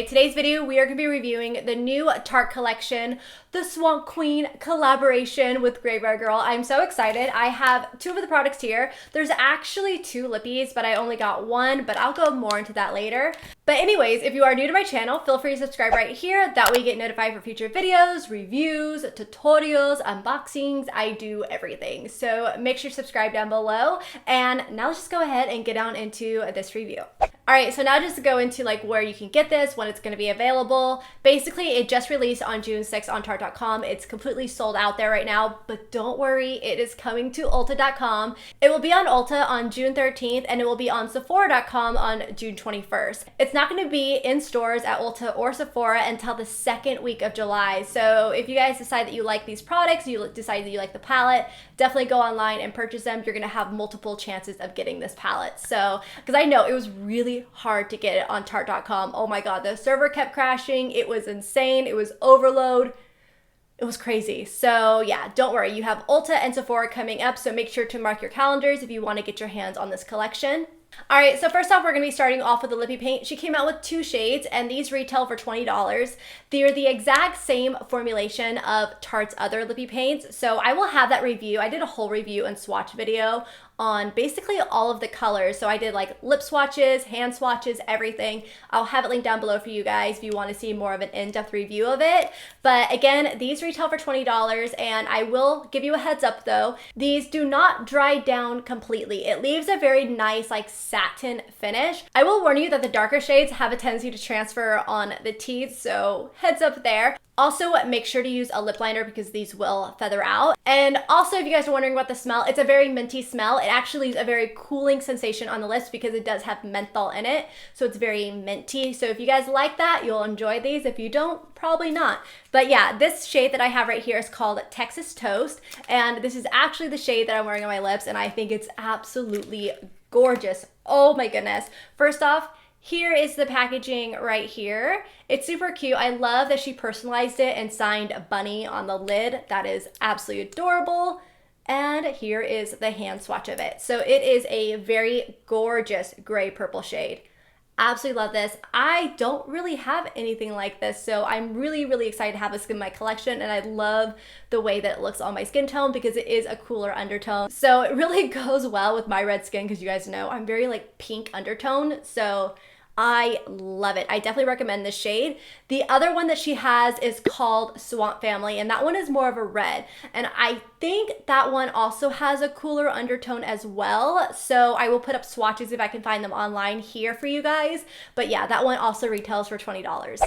today's video we are going to be reviewing the new Tarte collection, the Swamp Queen collaboration with GRAV3YARDGIRL. I'm so excited. I have two of the products here. There's actually two lippies, but I only got one, but I'll go more into that later. But anyways, if you are new to my channel, feel free to subscribe right here. That way you get notified for future videos, reviews, tutorials, unboxings. I do everything. So make sure to subscribe down below. And now let's just go ahead and get down into this review. All right, so now just to go into like where you can get this, when it's going to be available. Basically, it just released on June 6th on Tarte.com. It's completely sold out there right now, but don't worry, it is coming to Ulta.com. It will be on Ulta on June 13th, and it will be on Sephora.com on June 21st. It's not going to be in stores at Ulta or Sephora until the second week of July. So if you guys decide that you like these products, you decide that you like the palette, definitely go online and purchase them. You're going to have multiple chances of getting this palette. So, because I know it was really hard to get it on Tarte.com. Oh my god, the server kept crashing. It was insane. It was overload. It was crazy. So yeah, don't worry. You have Ulta and Sephora coming up, so make sure to mark your calendars if you want to get your hands on this collection. All right, so first off, we're going to be starting off with the lippy paint. She came out with two shades, and these retail for $20. They're the exact same formulation of Tarte's other lippy paints, so I will have that review. I did a whole review and swatch video on basically all of the colors. So I did like lip swatches, hand swatches, everything. I'll have it linked down below for you guys if you want to see more of an in-depth review of it. But again, these retail for $20, and I will give you a heads up though, these do not dry down completely. It leaves a very nice like satin finish. I will warn you that the darker shades have a tendency to transfer on the teeth, so heads up there. Also, make sure to use a lip liner because these will feather out. And also, if you guys are wondering about the smell, it's a very minty smell. It actually leaves a very cooling sensation on the lips because it does have menthol in it. So it's very minty. So if you guys like that, you'll enjoy these. If you don't, probably not. But yeah, this shade that I have right here is called Texas Toast. And this is actually the shade that I'm wearing on my lips. And I think it's absolutely gorgeous. Oh my goodness. First off, here is the packaging right here. It's super cute. I love that she personalized it and signed Bunny on the lid. That is absolutely adorable. And here is the hand swatch of it. So it is a very gorgeous gray purple shade. Absolutely love this. I don't really have anything like this, so I'm really excited to have this in my collection, and I love the way that it looks on my skin tone because it is a cooler undertone. So it really goes well with my red skin because you guys know I'm very like pink undertone, so I love it. I definitely recommend this shade. The other one that she has is called Swamp Family, and that one is more of a red. And I think that one also has a cooler undertone as well. So I will put up swatches if I can find them online here for you guys. But yeah, that one also retails for $20.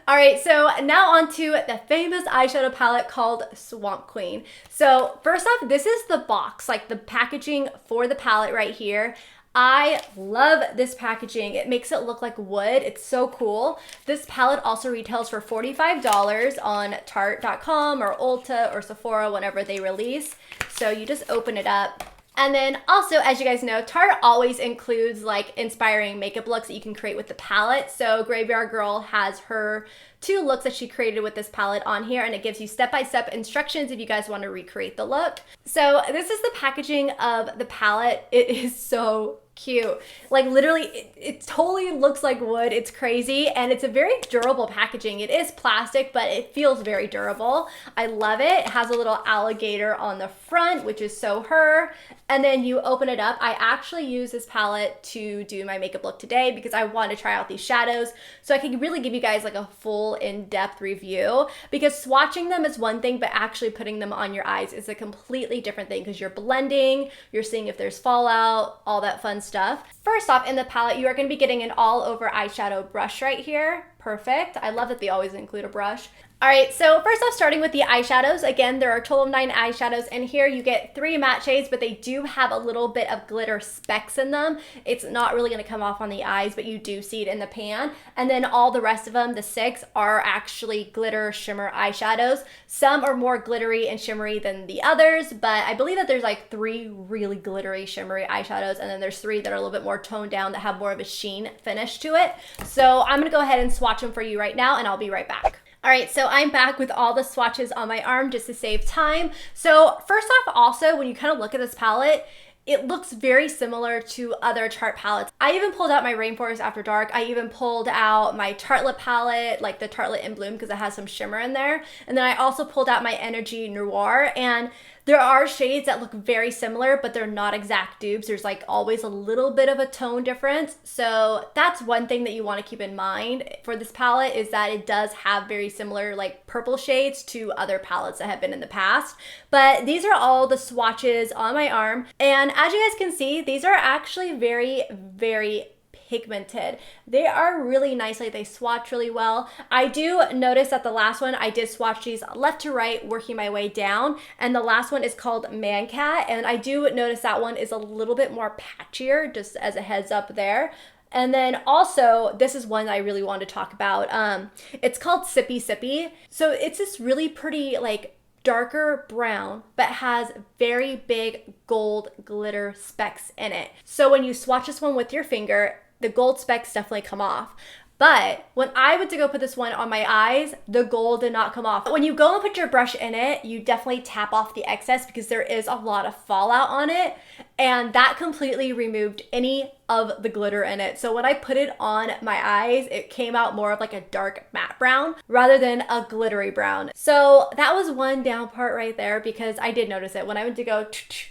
All right, so now on to the famous eyeshadow palette called Swamp Queen. So first off, this is the box, like the packaging for the palette right here. I love this packaging. It makes it look like wood. It's so cool. This palette also retails for $45 on Tarte.com or Ulta or Sephora whenever they release. So you just open it up. And then also, as you guys know, Tarte always includes like inspiring makeup looks that you can create with the palette. So GRAV3YARDGIRL has her two looks that she created with this palette on here, and it gives you step-by-step instructions if you guys want to recreate the look. So this is the packaging of the palette. It is so cute. Like literally, it totally looks like wood. It's crazy, and it's a very durable packaging. It is plastic, but it feels very durable. I love it. It has a little alligator on the front, which is so her. And then you open it up. I actually use this palette to do my makeup look today because I wanted to try out these shadows so I can really give you guys like a full in-depth review, because swatching them is one thing, but actually putting them on your eyes is a completely different thing because you're blending, you're seeing if there's fallout, all that fun stuff. First off, in the palette, you are going to be getting an all-over eyeshadow brush right here. Perfect. I love that they always include a brush. All right, so first off, starting with the eyeshadows. Again, there are a total of 9 eyeshadows in here. You get 3 matte shades, but they do have a little bit of glitter specks in them. It's not really gonna come off on the eyes, but you do see it in the pan. And then all the rest of them, the 6, are actually glitter shimmer eyeshadows. Some are more glittery and shimmery than the others, but I believe that there's like 3 really glittery shimmery eyeshadows, and then there's 3 that are a little bit more toned down that have more of a sheen finish to it. So I'm gonna go ahead and swatch them for you right now, and I'll be right back. All right, so I'm back with all the swatches on my arm just to save time. So first off, also, when you kind of look at this palette, it looks very similar to other Tarte palettes. I even pulled out my Rainforest After Dark. I even pulled out my Tartelette palette, like the Tartelette in Bloom, because it has some shimmer in there. And then I also pulled out my Energy Noir, and there are shades that look very similar, but they're not exact dupes. There's like always a little bit of a tone difference. So that's one thing that you want to keep in mind for this palette, is that it does have very similar like purple shades to other palettes that have been in the past. But these are all the swatches on my arm. And as you guys can see, these are actually very, very pigmented. They are really nice, like they swatch really well. I do notice that the last one, I did swatch these left to right, working my way down, and the last one is called Man Cat, and I do notice that one is a little bit more patchier, just as a heads up there. And then also, this is one I really wanted to talk about. It's called Sippy Sippy. So it's this really pretty, like, darker brown, but has very big gold glitter specks in it. So when you swatch this one with your finger, the gold specks definitely come off. But when I went to go put this one on my eyes, the gold did not come off. When you go and put your brush in it, you definitely tap off the excess because there is a lot of fallout on it. And that completely removed any of the glitter in it. So when I put it on my eyes, it came out more of like a dark matte brown rather than a glittery brown. So that was one down part right there, because I did notice it. When I went to go,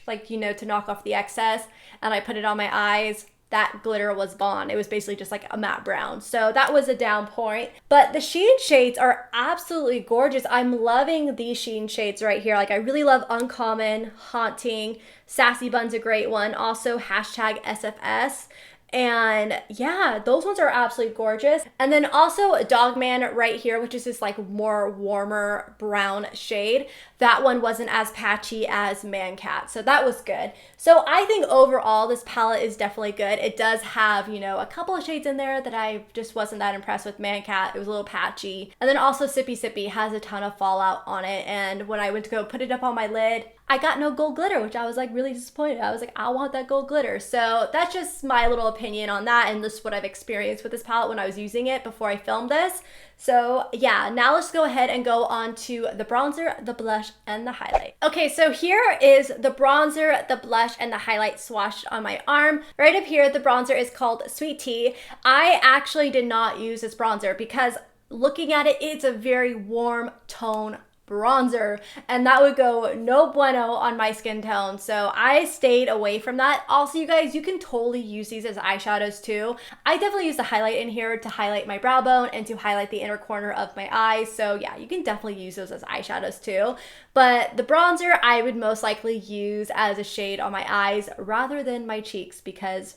like, you know, to knock off the excess, and I put it on my eyes, that glitter was gone. It was basically just like a matte brown. So that was a down point. But the sheen shades are absolutely gorgeous. I'm loving these sheen shades right here. Like, I really love Uncommon, Haunting, Sassy Bun's a great one. Also hashtag SFS. And yeah, those ones are absolutely gorgeous. And then also Dogman right here, which is this like more warmer brown shade. That one wasn't as patchy as Man Cat, so that was good. So I think overall this palette is definitely good. It does have, you know, a couple of shades in there that I just wasn't that impressed with. Man Cat, it was a little patchy. And then also Sippy Sippy has a ton of fallout on it, and when I went to go put it up on my lid, I got no gold glitter, which I was like really disappointed. I was like, I want that gold glitter. So that's just my little opinion on that, and this is what I've experienced with this palette when I was using it before I filmed this. So yeah, now let's go ahead and go on to the bronzer, the blush, and the highlight. Okay, so here is the bronzer, the blush, and the highlight swatched on my arm. Right up here, the bronzer is called Sweet Tea. I actually did not use this bronzer because looking at it, it's a very warm tone bronzer, and that would go no bueno on my skin tone, so I stayed away from that. Also, you guys, you can totally use these as eyeshadows too. I definitely use the highlight in here to highlight my brow bone and to highlight the inner corner of my eyes, so yeah, you can definitely use those as eyeshadows too. But the bronzer I would most likely use as a shade on my eyes rather than my cheeks, because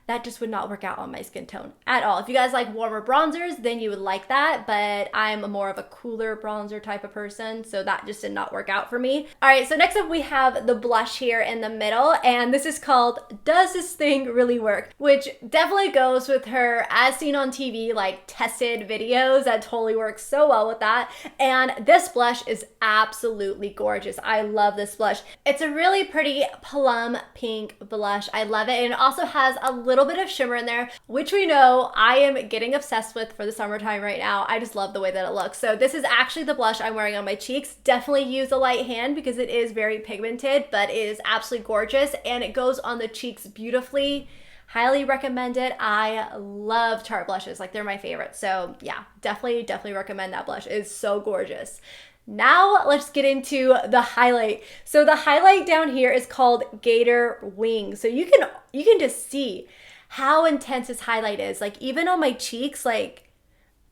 that just would not work out on my skin tone at all. If you guys like warmer bronzers, then you would like that, but I'm more of a cooler bronzer type of person, so that just did not work out for me. All right, so next up we have the blush here in the middle, and this is called Does This Thing Really Work? Which definitely goes with her as seen on TV, like tested videos. That totally works so well with that. And this blush is absolutely gorgeous. I love this blush. It's a really pretty plum pink blush. I love it, and it also has a little bit of shimmer in there, which we know I am getting obsessed with for the summertime right now. I just love the way that it looks. So this is actually the blush I'm wearing on my cheeks. Definitely use a light hand because it is very pigmented, but it is absolutely gorgeous, and it goes on the cheeks beautifully. Highly recommend it. I love Tarte blushes, like they're my favorite. So yeah, definitely recommend that blush. It is so gorgeous. Now let's get into the highlight. So the highlight down here is called Gator Wing. So you can just see how intense this highlight is. Like even on my cheeks, like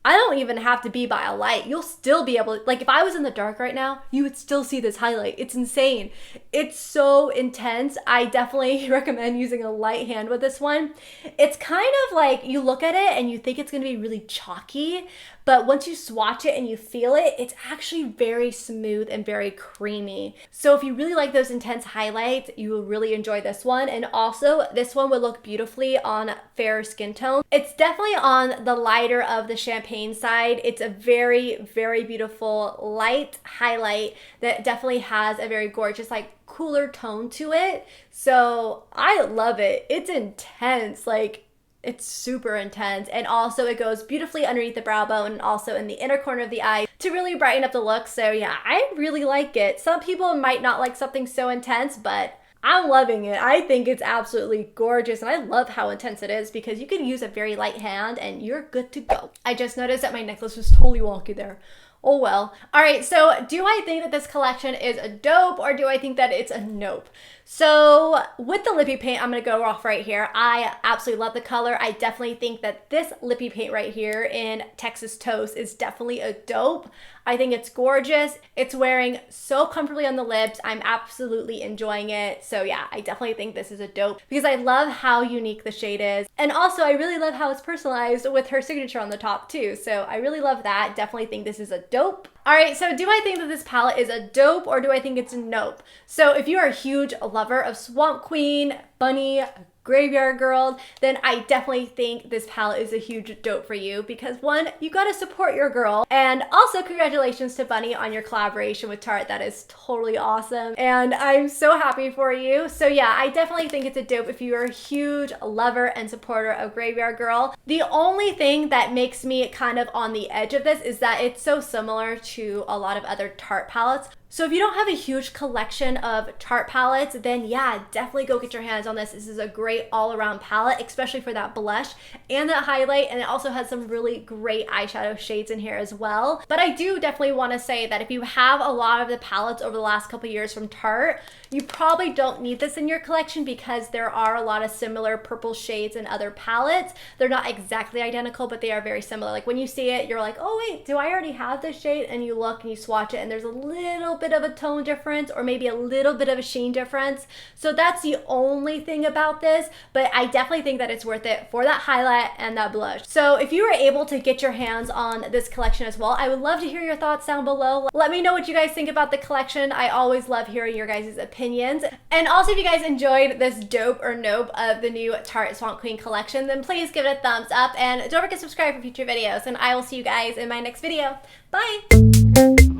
I don't even have to be by a light. You'll still be able to, like if I was in the dark right now, you would still see this highlight. It's insane. It's so intense. I definitely recommend using a light hand with this one. It's kind of like you look at it and you think it's gonna be really chalky, but once you swatch it and you feel it, it's actually very smooth and very creamy. So if you really like those intense highlights, you will really enjoy this one. And also this one would look beautifully on fair skin tone. It's definitely on the lighter of the champagne side. It's a very beautiful light highlight that definitely has a very gorgeous, like cooler tone to it. So I love it. It's intense. Like it's super intense, and also it goes beautifully underneath the brow bone and also in the inner corner of the eye to really brighten up the look. So yeah, I really like it. Some people might not like something so intense, but I'm loving it. I think it's absolutely gorgeous, and I love how intense it is because you can use a very light hand and you're good to go. I just noticed that my necklace was totally wonky there. Oh well. All right, so do I think that this collection is a dope or do I think that it's a nope? So with the lippy paint, I'm gonna go off right here. I absolutely love the color. I definitely think that this lippy paint right here in Texas Toast is definitely a dope. I think it's gorgeous. It's wearing so comfortably on the lips. I'm absolutely enjoying it. So yeah, I definitely think this is a dope because I love how unique the shade is. And also I really love how it's personalized with her signature on the top too. So I really love that. Definitely think this is a dope. All right, so do I think that this palette is a dope or do I think it's a nope? So if you are a huge lover of Swamp Queen, Bunny, Graveyard Girl, then I definitely think this palette is a huge dope for you because one, you gotta support your girl, and also congratulations to Bunny on your collaboration with Tarte. That is totally awesome, and I'm so happy for you. So yeah, I definitely think it's a dope if you are a huge lover and supporter of Graveyard Girl. The only thing that makes me kind of on the edge of this is that it's so similar to a lot of other Tarte palettes. So if you don't have a huge collection of Tarte palettes, then yeah, definitely go get your hands on this. This is a great all-around palette, especially for that blush and that highlight, and it also has some really great eyeshadow shades in here as well. But I do definitely want to say that if you have a lot of the palettes over the last couple years from Tarte, you probably don't need this in your collection because there are a lot of similar purple shades in other palettes. They're not exactly identical, but they are very similar. Like when you see it, you're like, oh wait, do I already have this shade? And you look and you swatch it and there's a little bit of a tone difference or maybe a little bit of a sheen difference. So that's the only thing about this, but I definitely think that it's worth it for that highlight and that blush. So if you were able to get your hands on this collection as well, I would love to hear your thoughts down below. Let me know what you guys think about the collection. I always love hearing your guys' opinions. And also if you guys enjoyed this dope or nope of the new Tarte Swamp Queen collection, then please give it a thumbs up and don't forget to subscribe for future videos, and I will see you guys in my next video. Bye!